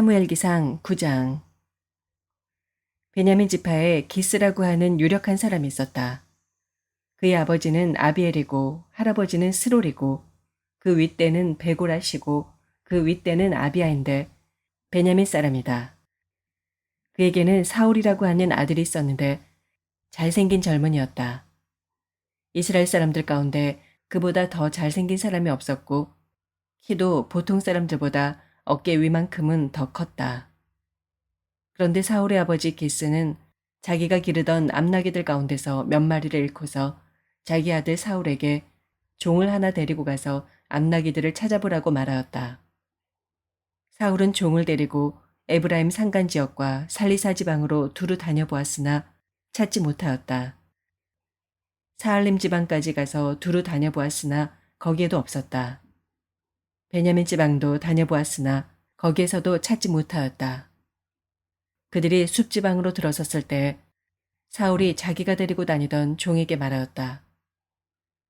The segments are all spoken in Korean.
사무엘기상 9장. 베냐민 지파에 기스라고 하는 유력한 사람이 있었다. 그의 아버지는 아비엘이고 할아버지는 스롤이고 그 윗대는 베고라시고 그 윗대는 아비아인데 베냐민 사람이다. 그에게는 사울이라고 하는 아들이 있었는데 잘생긴 젊은이였다. 이스라엘 사람들 가운데 그보다 더 잘생긴 사람이 없었고 키도 보통 사람들보다 어깨 위만큼은 더 컸다. 그런데 사울의 아버지 기스는 자기가 기르던 암나귀들 가운데서 몇 마리를 잃고서 자기 아들 사울에게 종을 하나 데리고 가서 암나귀들을 찾아보라고 말하였다. 사울은 종을 데리고 에브라임 산간 지역과 살리사 지방으로 두루 다녀보았으나 찾지 못하였다. 사알림 지방까지 가서 두루 다녀보았으나 거기에도 없었다. 베냐민 지방도 다녀보았으나 거기에서도 찾지 못하였다. 그들이 숲지방으로 들어섰을 때 사울이 자기가 데리고 다니던 종에게 말하였다.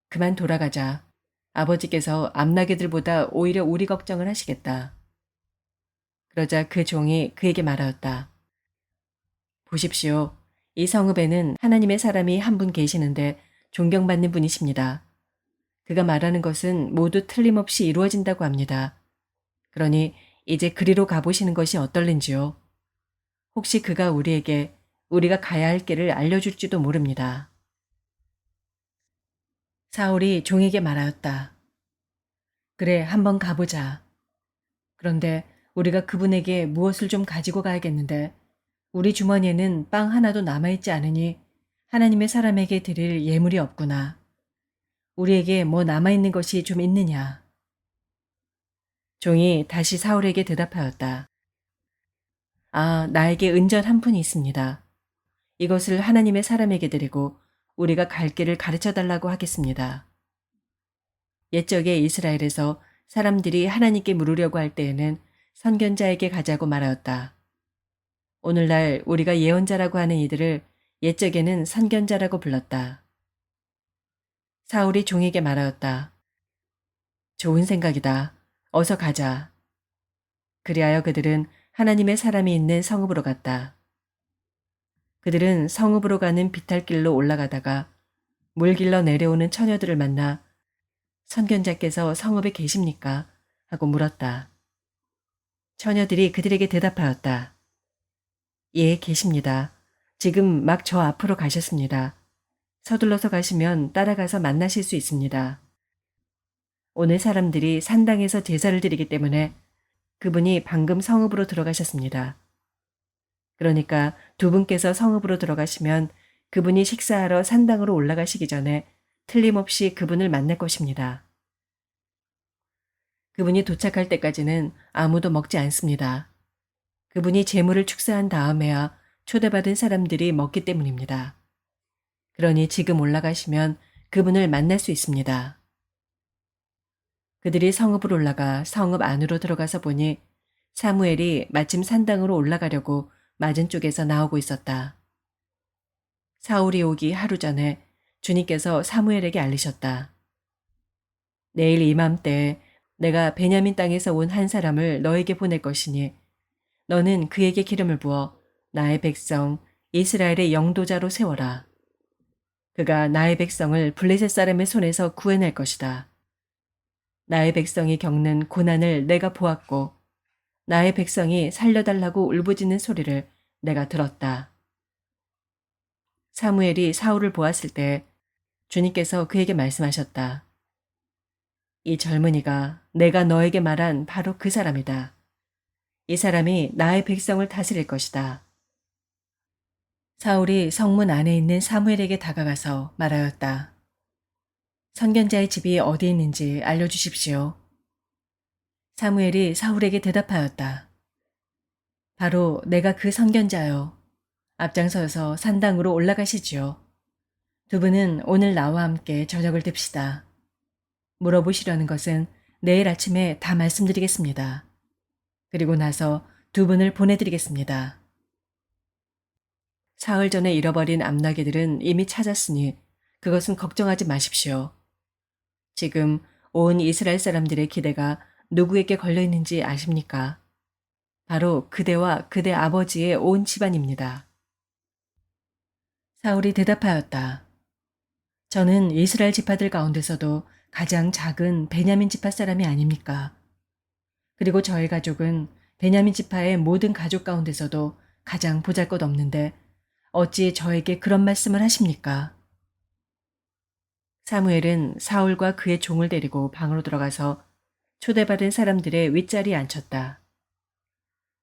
그만 돌아가자. 아버지께서 암나귀들보다 오히려 우리 걱정을 하시겠다. 그러자 그 종이 그에게 말하였다. 보십시오. 이 성읍에는 하나님의 사람이 한 분 계시는데 존경받는 분이십니다. 그가 말하는 것은 모두 틀림없이 이루어진다고 합니다. 그러니 이제 그리로 가보시는 것이 어떨는지요. 혹시 그가 우리에게 우리가 가야 할 길을 알려줄지도 모릅니다. 사울이 종에게 말하였다. 그래, 한번 가보자. 그런데 우리가 그분에게 무엇을 좀 가지고 가야겠는데 우리 주머니에는 빵 하나도 남아있지 않으니 하나님의 사람에게 드릴 예물이 없구나. 우리에게 뭐 남아있는 것이 좀 있느냐. 종이 다시 사울에게 대답하였다. 아, 나에게 은전 한 푼이 있습니다. 이것을 하나님의 사람에게 드리고 우리가 갈 길을 가르쳐 달라고 하겠습니다. 옛적에 이스라엘에서 사람들이 하나님께 물으려고 할 때에는 선견자에게 가자고 말하였다. 오늘날 우리가 예언자라고 하는 이들을 옛적에는 선견자라고 불렀다. 사울이 종에게 말하였다. 좋은 생각이다. 어서 가자. 그리하여 그들은 하나님의 사람이 있는 성읍으로 갔다. 그들은 성읍으로 가는 비탈길로 올라가다가 물 길러 내려오는 처녀들을 만나 선견자께서 성읍에 계십니까? 하고 물었다. 처녀들이 그들에게 대답하였다. 예, 계십니다. 지금 막 저 앞으로 가셨습니다. 서둘러서 가시면 따라가서 만나실 수 있습니다. 오늘 사람들이 산당에서 제사를 드리기 때문에 그분이 방금 성읍으로 들어가셨습니다. 그러니까 두 분께서 성읍으로 들어가시면 그분이 식사하러 산당으로 올라가시기 전에 틀림없이 그분을 만날 것입니다. 그분이 도착할 때까지는 아무도 먹지 않습니다. 그분이 제물을 축사한 다음에야 초대받은 사람들이 먹기 때문입니다. 그러니 지금 올라가시면 그분을 만날 수 있습니다. 그들이 성읍으로 올라가 성읍 안으로 들어가서 보니 사무엘이 마침 산당으로 올라가려고 맞은 쪽에서 나오고 있었다. 사울이 오기 하루 전에 주님께서 사무엘에게 알리셨다. 내일 이맘때 내가 베냐민 땅에서 온 한 사람을 너에게 보낼 것이니 너는 그에게 기름을 부어 나의 백성 이스라엘의 영도자로 세워라. 그가 나의 백성을 블레셋 사람의 손에서 구해낼 것이다. 나의 백성이 겪는 고난을 내가 보았고 나의 백성이 살려달라고 울부짖는 소리를 내가 들었다. 사무엘이 사울을 보았을 때 주님께서 그에게 말씀하셨다. 이 젊은이가 내가 너에게 말한 바로 그 사람이다. 이 사람이 나의 백성을 다스릴 것이다. 사울이 성문 안에 있는 사무엘에게 다가가서 말하였다. 선견자의 집이 어디 있는지 알려주십시오. 사무엘이 사울에게 대답하였다. 바로 내가 그 선견자요. 앞장서서 산당으로 올라가시지요. 두 분은 오늘 나와 함께 저녁을 듭시다. 물어보시려는 것은 내일 아침에 다 말씀드리겠습니다. 그리고 나서 두 분을 보내드리겠습니다. 사흘 전에 잃어버린 암나귀들은 이미 찾았으니 그것은 걱정하지 마십시오. 지금 온 이스라엘 사람들의 기대가 누구에게 걸려 있는지 아십니까? 바로 그대와 그대 아버지의 온 집안입니다. 사울이 대답하였다. 저는 이스라엘 지파들 가운데서도 가장 작은 베냐민 지파 사람이 아닙니까? 그리고 저희 가족은 베냐민 지파의 모든 가족 가운데서도 가장 보잘것없는데 어찌 저에게 그런 말씀을 하십니까? 사무엘은 사울과 그의 종을 데리고 방으로 들어가서 초대받은 사람들의 윗자리에 앉혔다.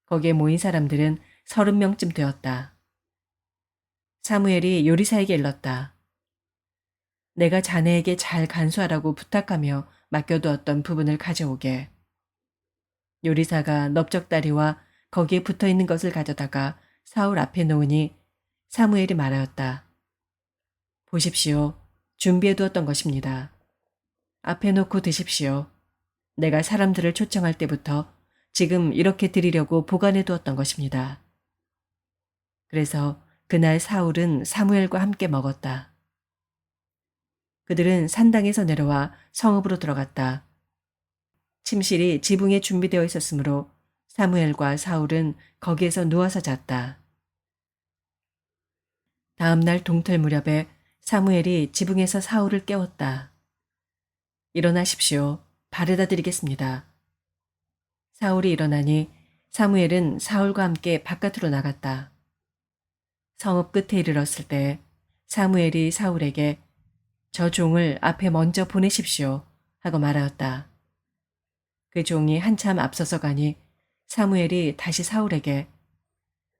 거기에 모인 사람들은 30명쯤 되었다. 사무엘이 요리사에게 일렀다. 내가 자네에게 잘 간수하라고 부탁하며 맡겨두었던 부분을 가져오게. 요리사가 넓적다리와 거기에 붙어있는 것을 가져다가 사울 앞에 놓으니 사무엘이 말하였다. 보십시오. 준비해두었던 것입니다. 앞에 놓고 드십시오. 내가 사람들을 초청할 때부터 지금 이렇게 드리려고 보관해두었던 것입니다. 그래서 그날 사울은 사무엘과 함께 먹었다. 그들은 산당에서 내려와 성읍으로 들어갔다. 침실이 지붕에 준비되어 있었으므로 사무엘과 사울은 거기에서 누워서 잤다. 다음 날 동틀 무렵에 사무엘이 지붕에서 사울을 깨웠다. 일어나십시오. 바래다 드리겠습니다. 사울이 일어나니 사무엘은 사울과 함께 바깥으로 나갔다. 성읍 끝에 이르렀을 때 사무엘이 사울에게 저 종을 앞에 먼저 보내십시오 하고 말하였다. 그 종이 한참 앞서서 가니 사무엘이 다시 사울에게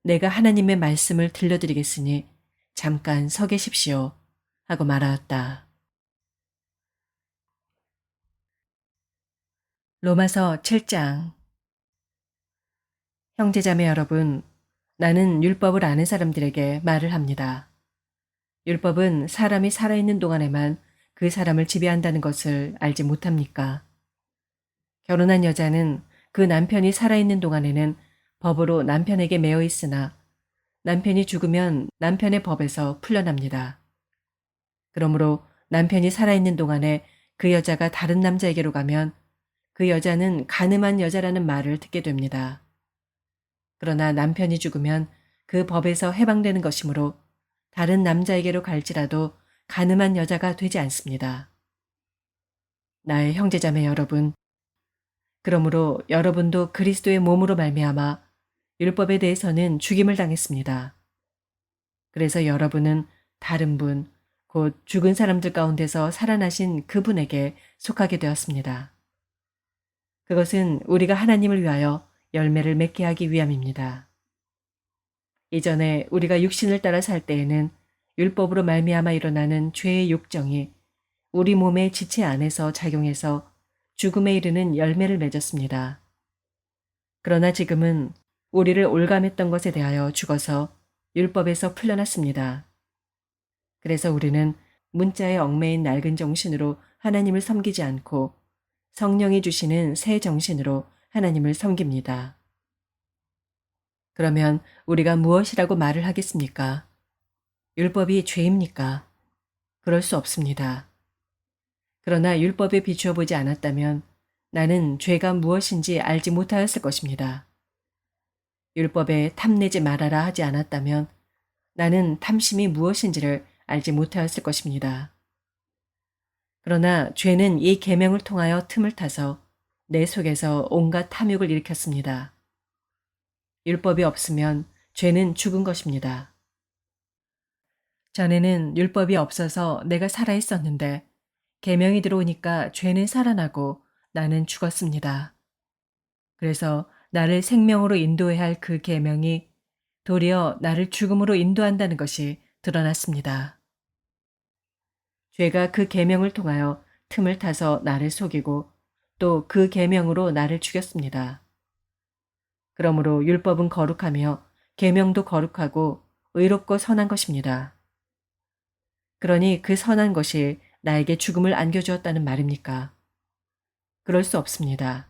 내가 하나님의 말씀을 들려드리겠으니 잠깐 서 계십시오 하고 말하였다. 로마서 7장. 형제자매 여러분, 나는 율법을 아는 사람들에게 말을 합니다. 율법은 사람이 살아있는 동안에만 그 사람을 지배한다는 것을 알지 못합니까? 결혼한 여자는 그 남편이 살아있는 동안에는 법으로 남편에게 매여 있으나 남편이 죽으면 남편의 법에서 풀려납니다. 그러므로 남편이 살아있는 동안에 그 여자가 다른 남자에게로 가면 그 여자는 간음한 여자라는 말을 듣게 됩니다. 그러나 남편이 죽으면 그 법에서 해방되는 것이므로 다른 남자에게로 갈지라도 간음한 여자가 되지 않습니다. 나의 형제자매 여러분, 그러므로 여러분도 그리스도의 몸으로 말미암아 율법에 대해서는 죽임을 당했습니다. 그래서 여러분은 다른 분, 곧 죽은 사람들 가운데서 살아나신 그분에게 속하게 되었습니다. 그것은 우리가 하나님을 위하여 열매를 맺게 하기 위함입니다. 이전에 우리가 육신을 따라 살 때에는 율법으로 말미암아 일어나는 죄의 욕정이 우리 몸의 지체 안에서 작용해서 죽음에 이르는 열매를 맺었습니다. 그러나 지금은 우리를 올감했던 것에 대하여 죽어서 율법에서 풀려났습니다. 그래서 우리는 문자에 얽매인 낡은 정신으로 하나님을 섬기지 않고 성령이 주시는 새 정신으로 하나님을 섬깁니다. 그러면 우리가 무엇이라고 말을 하겠습니까? 율법이 죄입니까? 그럴 수 없습니다. 그러나 율법에 비추어 보지 않았다면 나는 죄가 무엇인지 알지 못하였을 것입니다. 율법에 탐내지 말아라 하지 않았다면 나는 탐심이 무엇인지를 알지 못하였을 것입니다. 그러나 죄는 이 계명을 통하여 틈을 타서 내 속에서 온갖 탐욕을 일으켰습니다. 율법이 없으면 죄는 죽은 것입니다. 전에는 율법이 없어서 내가 살아 있었는데 계명이 들어오니까 죄는 살아나고 나는 죽었습니다. 그래서 나를 생명으로 인도해야 할 그 계명이 도리어 나를 죽음으로 인도한다는 것이 드러났습니다. 죄가 그 계명을 통하여 틈을 타서 나를 속이고 또 그 계명으로 나를 죽였습니다. 그러므로 율법은 거룩하며 계명도 거룩하고 의롭고 선한 것입니다. 그러니 그 선한 것이 나에게 죽음을 안겨주었다는 말입니까? 그럴 수 없습니다.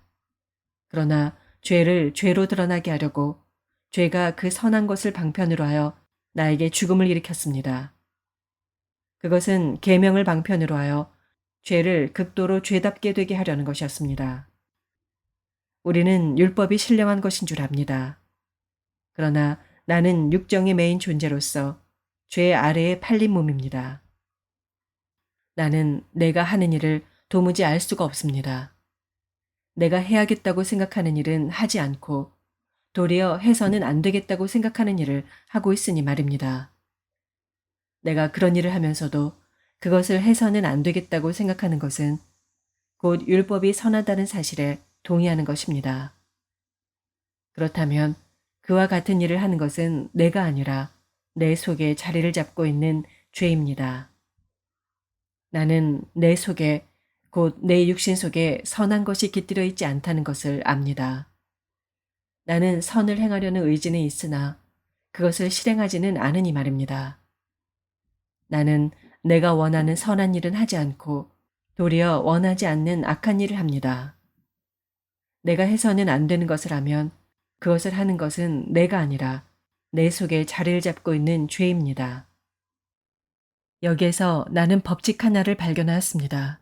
그러나 죄를 죄로 드러나게 하려고 죄가 그 선한 것을 방편으로 하여 나에게 죽음을 일으켰습니다. 그것은 계명을 방편으로 하여 죄를 극도로 죄답게 되게 하려는 것이었습니다. 우리는 율법이 신령한 것인 줄 압니다. 그러나 나는 육정이 메인 존재로서 죄 아래에 팔린 몸입니다. 나는 내가 하는 일을 도무지 알 수가 없습니다. 내가 해야겠다고 생각하는 일은 하지 않고 도리어 해서는 안 되겠다고 생각하는 일을 하고 있으니 말입니다. 내가 그런 일을 하면서도 그것을 해서는 안 되겠다고 생각하는 것은 곧 율법이 선하다는 사실에 동의하는 것입니다. 그렇다면 그와 같은 일을 하는 것은 내가 아니라 내 속에 자리를 잡고 있는 죄입니다. 나는 내 속에 곧 내 육신 속에 선한 것이 깃들여 있지 않다는 것을 압니다. 나는 선을 행하려는 의지는 있으나 그것을 실행하지는 않으니 말입니다. 나는 내가 원하는 선한 일은 하지 않고 도리어 원하지 않는 악한 일을 합니다. 내가 해서는 안 되는 것을 하면 그것을 하는 것은 내가 아니라 내 속에 자리를 잡고 있는 죄입니다. 여기에서 나는 법칙 하나를 발견하였습니다.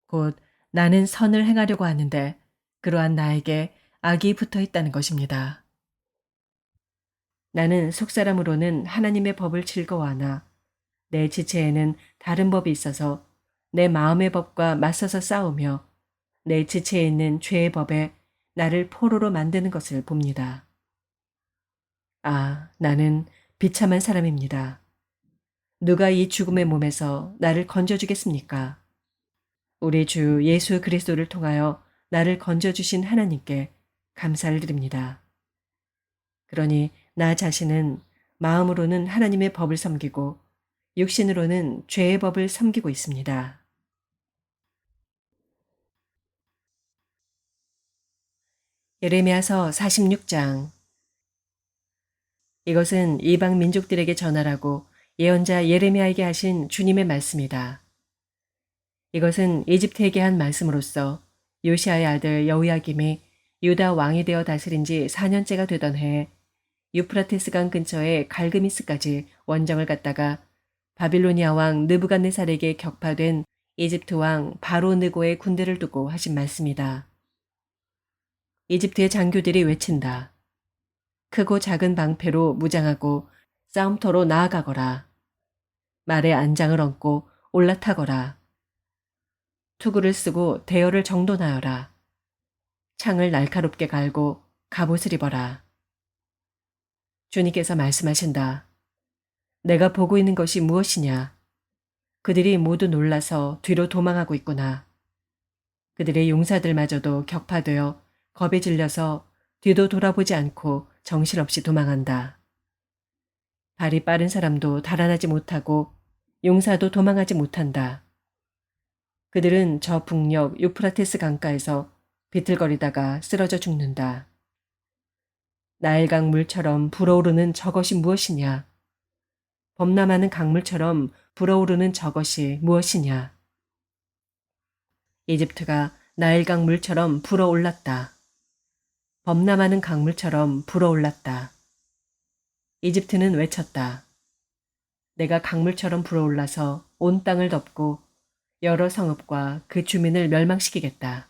곧 나는 선을 행하려고 하는데 그러한 나에게 악이 붙어 있다는 것입니다. 나는 속사람으로는 하나님의 법을 즐거워하나 내 지체에는 다른 법이 있어서 내 마음의 법과 맞서서 싸우며 내 지체에 있는 죄의 법에 나를 포로로 만드는 것을 봅니다. 아, 나는 비참한 사람입니다. 누가 이 죽음의 몸에서 나를 건져주겠습니까? 우리 주 예수 그리스도를 통하여 나를 건져주신 하나님께 감사를 드립니다. 그러니 나 자신은 마음으로는 하나님의 법을 섬기고 육신으로는 죄의 법을 섬기고 있습니다. 예레미야서 46장. 이것은 이방 민족들에게 전하라고 예언자 예레미야에게 하신 주님의 말씀이다. 이것은 이집트에게 한 말씀으로써 요시아의 아들 여호야김이 유다 왕이 되어 다스린 지 4년째가 되던 해에 유프라테스 강 근처의 갈그미스까지 원정을 갔다가 바빌로니아 왕 느부갓네살에게 격파된 이집트 왕 바로 느고의 군대를 두고 하신 말씀이다. 이집트의 장교들이 외친다. 크고 작은 방패로 무장하고 싸움터로 나아가거라. 말에 안장을 얹고 올라타거라. 투구를 쓰고 대열을 정돈하여라. 창을 날카롭게 갈고 갑옷을 입어라. 주님께서 말씀하신다. 내가 보고 있는 것이 무엇이냐? 그들이 모두 놀라서 뒤로 도망하고 있구나. 그들의 용사들마저도 격파되어 겁에 질려서 뒤도 돌아보지 않고 정신없이 도망한다. 발이 빠른 사람도 달아나지 못하고 용사도 도망하지 못한다. 그들은 저 북녘 유프라테스 강가에서 비틀거리다가 쓰러져 죽는다. 나일강 물처럼 불어오르는 저것이 무엇이냐? 범람하는 강물처럼 불어오르는 저것이 무엇이냐? 이집트가 나일강 물처럼 불어올랐다. 범람하는 강물처럼 불어올랐다. 이집트는 외쳤다. 내가 강물처럼 불어올라서 온 땅을 덮고 여러 성읍과 그 주민을 멸망시키겠다.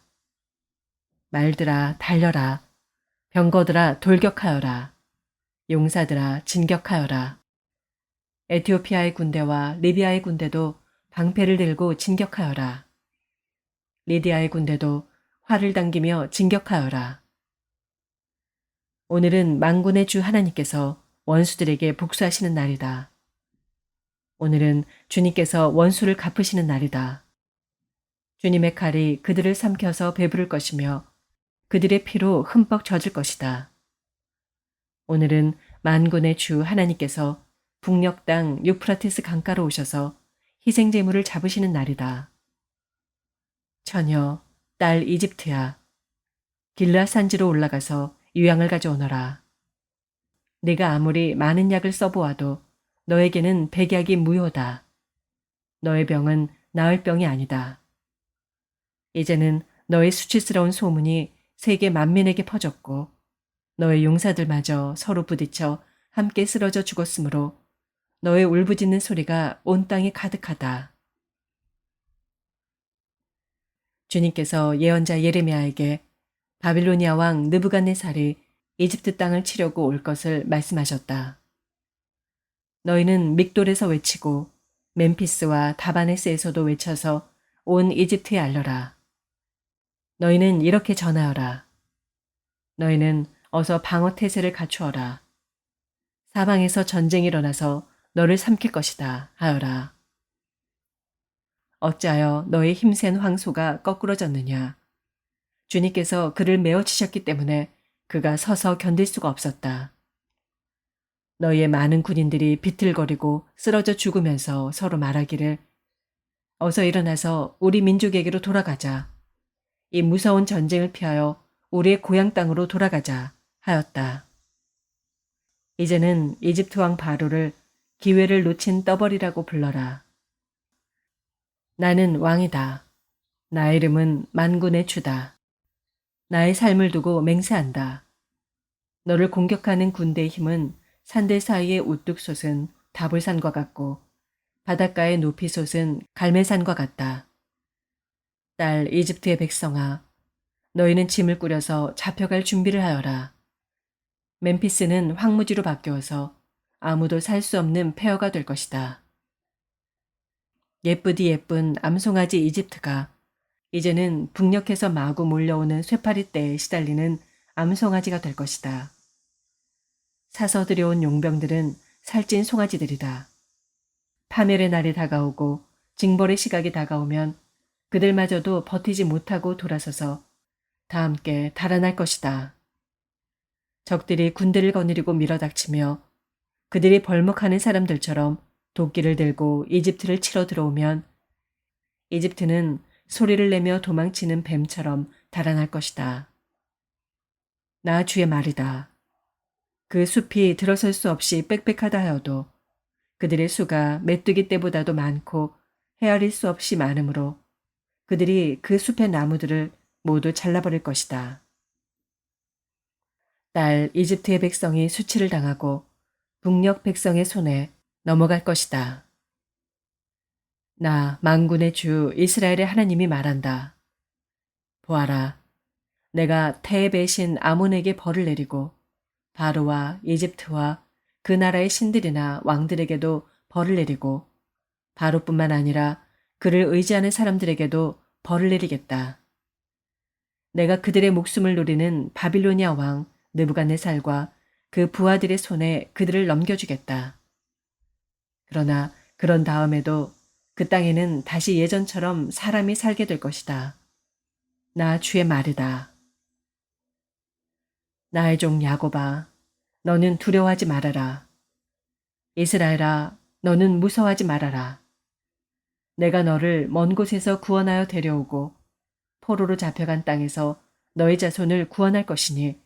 말들아 달려라. 병거들아 돌격하여라. 용사들아 진격하여라. 에티오피아의 군대와 리비아의 군대도 방패를 들고 진격하여라. 리디아의 군대도 활을 당기며 진격하여라. 오늘은 만군의 주 하나님께서 원수들에게 복수하시는 날이다. 오늘은 주님께서 원수를 갚으시는 날이다. 주님의 칼이 그들을 삼켜서 배부를 것이며 그들의 피로 흠뻑 젖을 것이다. 오늘은 만군의 주 하나님께서 북녘 땅 유프라테스 강가로 오셔서 희생 제물을 잡으시는 날이다. 처녀, 딸 이집트야. 길라 산지로 올라가서 유향을 가져오너라. 네가 아무리 많은 약을 써보아도 너에게는 백약이 무효다. 너의 병은 나을 병이 아니다. 이제는 너의 수치스러운 소문이 세계 만민에게 퍼졌고 너의 용사들마저 서로 부딪혀 함께 쓰러져 죽었으므로 너의 울부짖는 소리가 온 땅에 가득하다. 주님께서 예언자 예레미야에게 바빌로니아 왕 느부갓네살이 이집트 땅을 치려고 올 것을 말씀하셨다. 너희는 믹돌에서 외치고 멤피스와 다바네스에서도 외쳐서 온 이집트에 알려라. 너희는 이렇게 전하여라. 너희는 어서 방어 태세를 갖추어라. 사방에서 전쟁이 일어나서 너를 삼킬 것이다 하여라. 어찌하여 너의 힘센 황소가 거꾸러졌느냐. 주님께서 그를 메어 치셨기 때문에 그가 서서 견딜 수가 없었다. 너희의 많은 군인들이 비틀거리고 쓰러져 죽으면서 서로 말하기를 어서 일어나서 우리 민족에게로 돌아가자. 이 무서운 전쟁을 피하여 우리의 고향 땅으로 돌아가자 하였다. 이제는 이집트 왕 바로를 기회를 놓친 떠벌이라고 불러라. 나는 왕이다. 나의 이름은 만군의 주다. 나의 삶을 두고 맹세한다. 너를 공격하는 군대의 힘은 산들 사이의 우뚝 솟은 다볼산과 같고 바닷가의 높이 솟은 갈매산과 같다. 딸 이집트의 백성아, 너희는 짐을 꾸려서 잡혀갈 준비를 하여라. 멤피스는 황무지로 바뀌어서 아무도 살 수 없는 폐허가 될 것이다. 예쁘디 예쁜 암송아지 이집트가 이제는 북녘에서 마구 몰려오는 쇠파리 떼에 시달리는 암송아지가 될 것이다. 사서 들여온 용병들은 살찐 송아지들이다. 파멸의 날이 다가오고 징벌의 시각이 다가오면 그들마저도 버티지 못하고 돌아서서 다 함께 달아날 것이다. 적들이 군대를 거느리고 밀어닥치며 그들이 벌목하는 사람들처럼 도끼를 들고 이집트를 치러 들어오면 이집트는 소리를 내며 도망치는 뱀처럼 달아날 것이다. 나 주의 말이다. 그 숲이 들어설 수 없이 빽빽하다 하여도 그들의 수가 메뚜기 떼보다도 많고 헤아릴 수 없이 많으므로 그들이 그 숲의 나무들을 모두 잘라버릴 것이다. 딸 이집트의 백성이 수치를 당하고 북녘 백성의 손에 넘어갈 것이다. 나 만군의 주 이스라엘의 하나님이 말한다. 보아라, 내가 태의 신 아몬에게 벌을 내리고 바로와 이집트와 그 나라의 신들이나 왕들에게도 벌을 내리고 바로뿐만 아니라 그를 의지하는 사람들에게도 벌을 내리겠다. 내가 그들의 목숨을 노리는 바빌로니아 왕 느부갓네살과 그 부하들의 손에 그들을 넘겨주겠다. 그러나 그런 다음에도 그 땅에는 다시 예전처럼 사람이 살게 될 것이다. 나 주의 말이다. 나의 종 야곱아, 너는 두려워하지 말아라. 이스라엘아, 너는 무서워하지 말아라. 내가 너를 먼 곳에서 구원하여 데려오고 포로로 잡혀간 땅에서 너의 자손을 구원할 것이니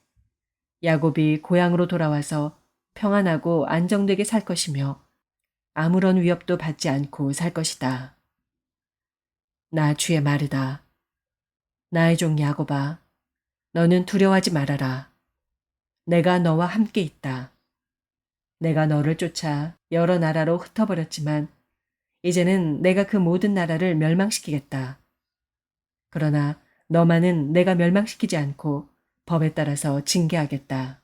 야곱이 고향으로 돌아와서 평안하고 안정되게 살 것이며 아무런 위협도 받지 않고 살 것이다. 나 주의 말이다. 나의 종 야곱아, 너는 두려워하지 말아라. 내가 너와 함께 있다. 내가 너를 쫓아 여러 나라로 흩어버렸지만 이제는 내가 그 모든 나라를 멸망시키겠다. 그러나 너만은 내가 멸망시키지 않고 법에 따라서 징계하겠다.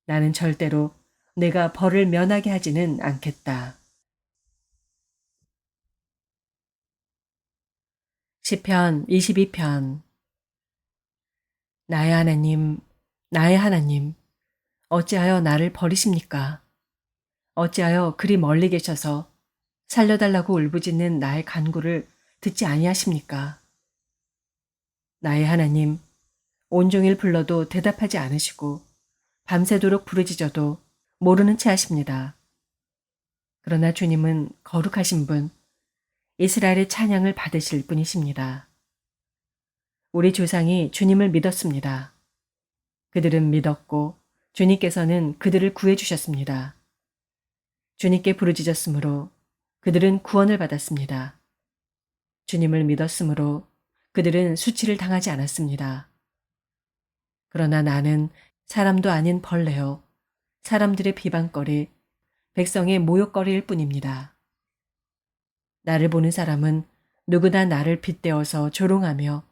나는 절대로 내가 벌을 면하게 하지는 않겠다. 시편 22편. 나의 하나님, 나의 하나님, 어찌하여 나를 버리십니까? 어찌하여 그리 멀리 계셔서 살려달라고 울부짖는 나의 간구를 듣지 아니하십니까? 나의 하나님, 온종일 불러도 대답하지 않으시고 밤새도록 부르짖어도 모르는 채 하십니다. 그러나 주님은 거룩하신 분, 이스라엘의 찬양을 받으실 분이십니다. 우리 조상이 주님을 믿었습니다. 그들은 믿었고 주님께서는 그들을 구해주셨습니다. 주님께 부르짖었으므로 그들은 구원을 받았습니다. 주님을 믿었으므로 그들은 수치를 당하지 않았습니다. 그러나 나는 사람도 아닌 벌레요. 사람들의 비방거리, 백성의 모욕거리일 뿐입니다. 나를 보는 사람은 누구나 나를 빗대어서 조롱하며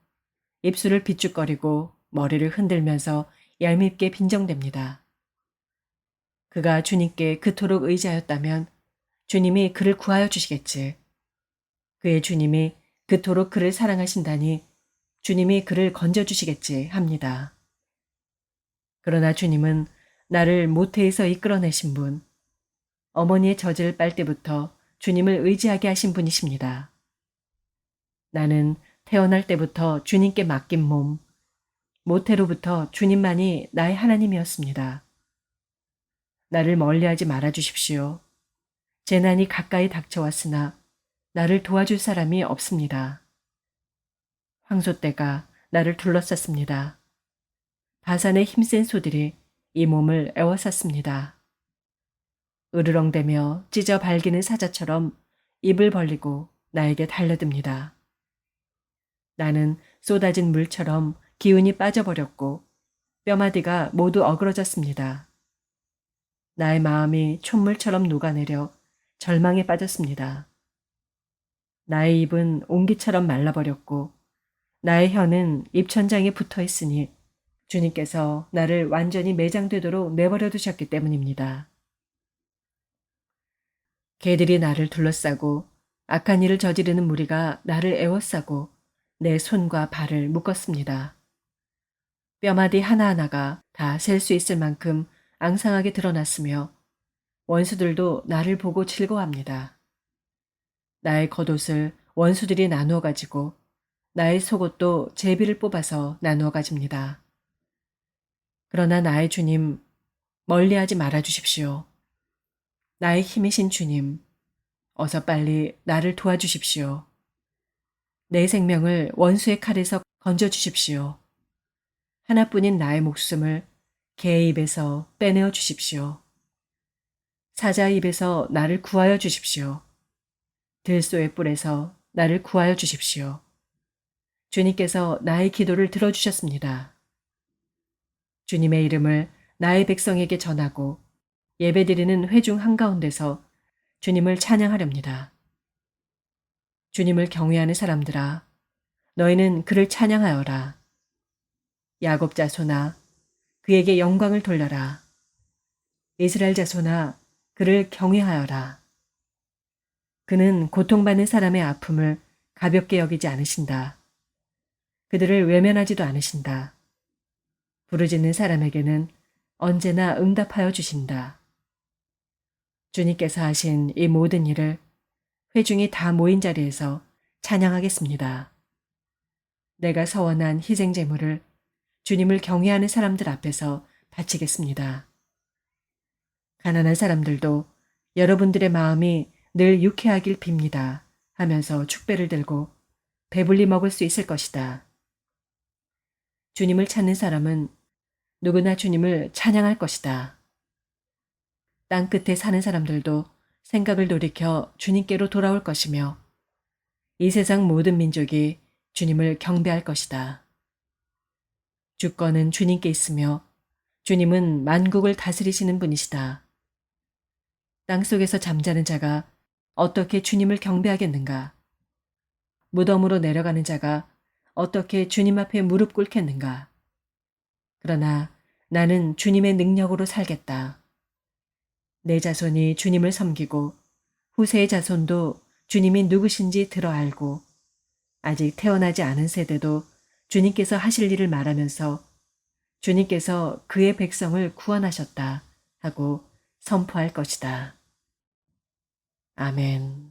입술을 비죽거리고 머리를 흔들면서 얄밉게 빈정댑니다. 그가 주님께 그토록 의지하였다면 주님이 그를 구하여 주시겠지. 그의 주님이 그토록 그를 사랑하신다니 주님이 그를 건져주시겠지 합니다. 그러나 주님은 나를 모태에서 이끌어내신 분, 어머니의 젖을 빨 때부터 주님을 의지하게 하신 분이십니다. 나는 태어날 때부터 주님께 맡긴 몸, 모태로부터 주님만이 나의 하나님이었습니다. 나를 멀리하지 말아 주십시오. 재난이 가까이 닥쳐왔으나 나를 도와줄 사람이 없습니다. 황소떼가 나를 둘러쌌습니다. 바산의 힘센 소들이 이 몸을 애워쌌습니다. 으르렁대며 찢어 발기는 사자처럼 입을 벌리고 나에게 달려듭니다. 나는 쏟아진 물처럼 기운이 빠져버렸고 뼈마디가 모두 어그러졌습니다. 나의 마음이 촛물처럼 녹아내려 절망에 빠졌습니다. 나의 입은 옹기처럼 말라버렸고 나의 혀는 입천장에 붙어 있으니 주님께서 나를 완전히 매장되도록 내버려 두셨기 때문입니다. 개들이 나를 둘러싸고 악한 일을 저지르는 무리가 나를 애워싸고 내 손과 발을 묶었습니다. 뼈마디 하나하나가 다 셀 수 있을 만큼 앙상하게 드러났으며 원수들도 나를 보고 즐거워합니다. 나의 겉옷을 원수들이 나누어 가지고 나의 속옷도 제비를 뽑아서 나누어 가집니다. 그러나 나의 주님, 멀리하지 말아 주십시오. 나의 힘이신 주님, 어서 빨리 나를 도와주십시오. 내 생명을 원수의 칼에서 건져주십시오. 하나뿐인 나의 목숨을 개의 입에서 빼내어 주십시오. 사자의 입에서 나를 구하여 주십시오. 들소의 뿔에서 나를 구하여 주십시오. 주님께서 나의 기도를 들어주셨습니다. 주님의 이름을 나의 백성에게 전하고 예배드리는 회중 한가운데서 주님을 찬양하렵니다. 주님을 경외하는 사람들아, 너희는 그를 찬양하여라. 야곱 자손아, 그에게 영광을 돌려라. 이스라엘 자손아, 그를 경외하여라. 그는 고통받는 사람의 아픔을 가볍게 여기지 않으신다. 그들을 외면하지도 않으신다. 부르짖는 사람에게는 언제나 응답하여 주신다. 주님께서 하신 이 모든 일을 회중이 다 모인 자리에서 찬양하겠습니다. 내가 서원한 희생 제물을 주님을 경외하는 사람들 앞에서 바치겠습니다. 가난한 사람들도 여러분들의 마음이 늘 유쾌하길 빕니다 하면서 축배를 들고 배불리 먹을 수 있을 것이다. 주님을 찾는 사람은 누구나 주님을 찬양할 것이다. 땅 끝에 사는 사람들도 생각을 돌이켜 주님께로 돌아올 것이며 이 세상 모든 민족이 주님을 경배할 것이다. 주권은 주님께 있으며 주님은 만국을 다스리시는 분이시다. 땅속에서 잠자는 자가 어떻게 주님을 경배하겠는가? 무덤으로 내려가는 자가 어떻게 주님 앞에 무릎 꿇겠는가? 그러나 나는 주님의 능력으로 살겠다. 내 자손이 주님을 섬기고 후세의 자손도 주님이 누구신지 들어 알고 아직 태어나지 않은 세대도 주님께서 하실 일을 말하면서 주님께서 그의 백성을 구원하셨다 하고 선포할 것이다. 아멘.